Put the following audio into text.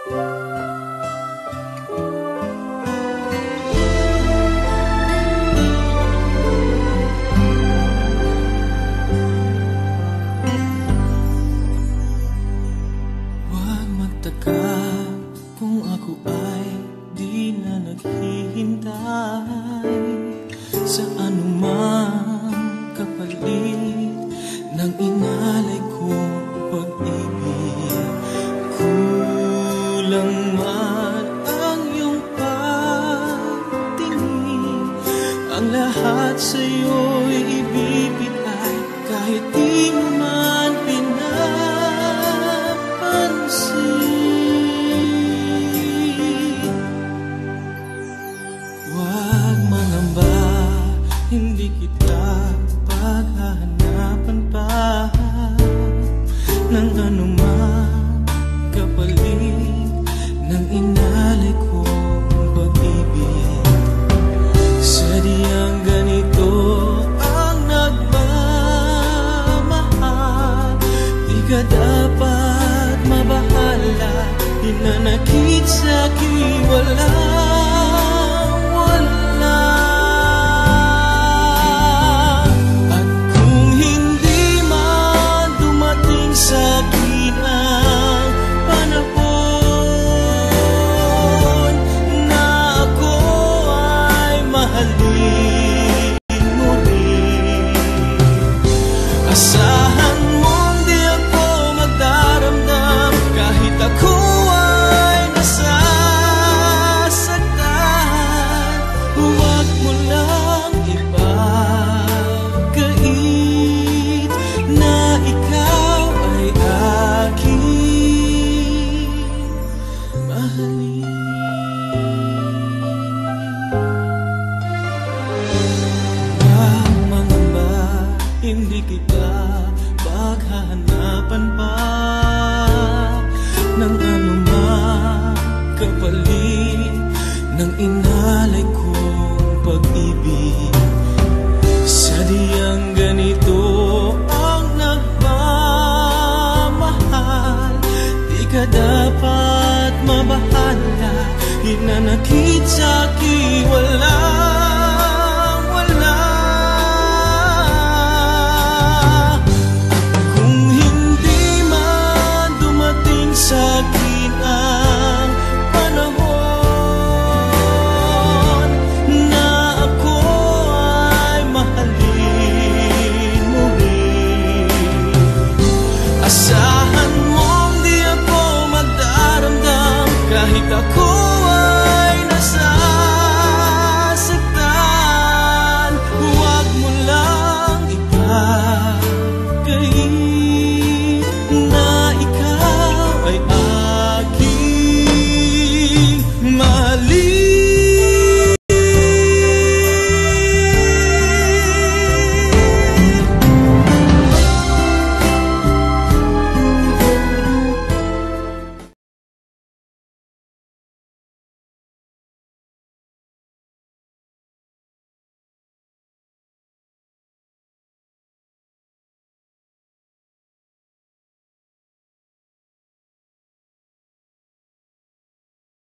Huwag magtaka kung ako ay di na naghihintay sa anumang kapalit ng inalay kong pag-ibig. Kulang man ang iyong pagtingin, ang lahat sa'yo'y ibibigay kahit di mo man pinapansin. Huwag mangamba, hindi kita paghahanapan pa ng anumang kapalit ng inalay kong pag-ibig. Sadyang ganito ang nagmamahal, di ka dapat mabahala, hinanakit sa'kin walang wala. At kung hindi man dumating sa'kin ang panahon na ako ay mahalin mo rin, asahan mong di ako magdaramdam kahit ako ay nasasaktan. Huwag mo lang ipagkait na ikaw ay aking mahalin. Huwag mangamba, hindi kita paghahanapan pa ng anumang kapalit ng inalay kong pag-ibig. Sadyang ganito ang nagmamahal, di ka dapat mabahala, hinanakit sa'kin walang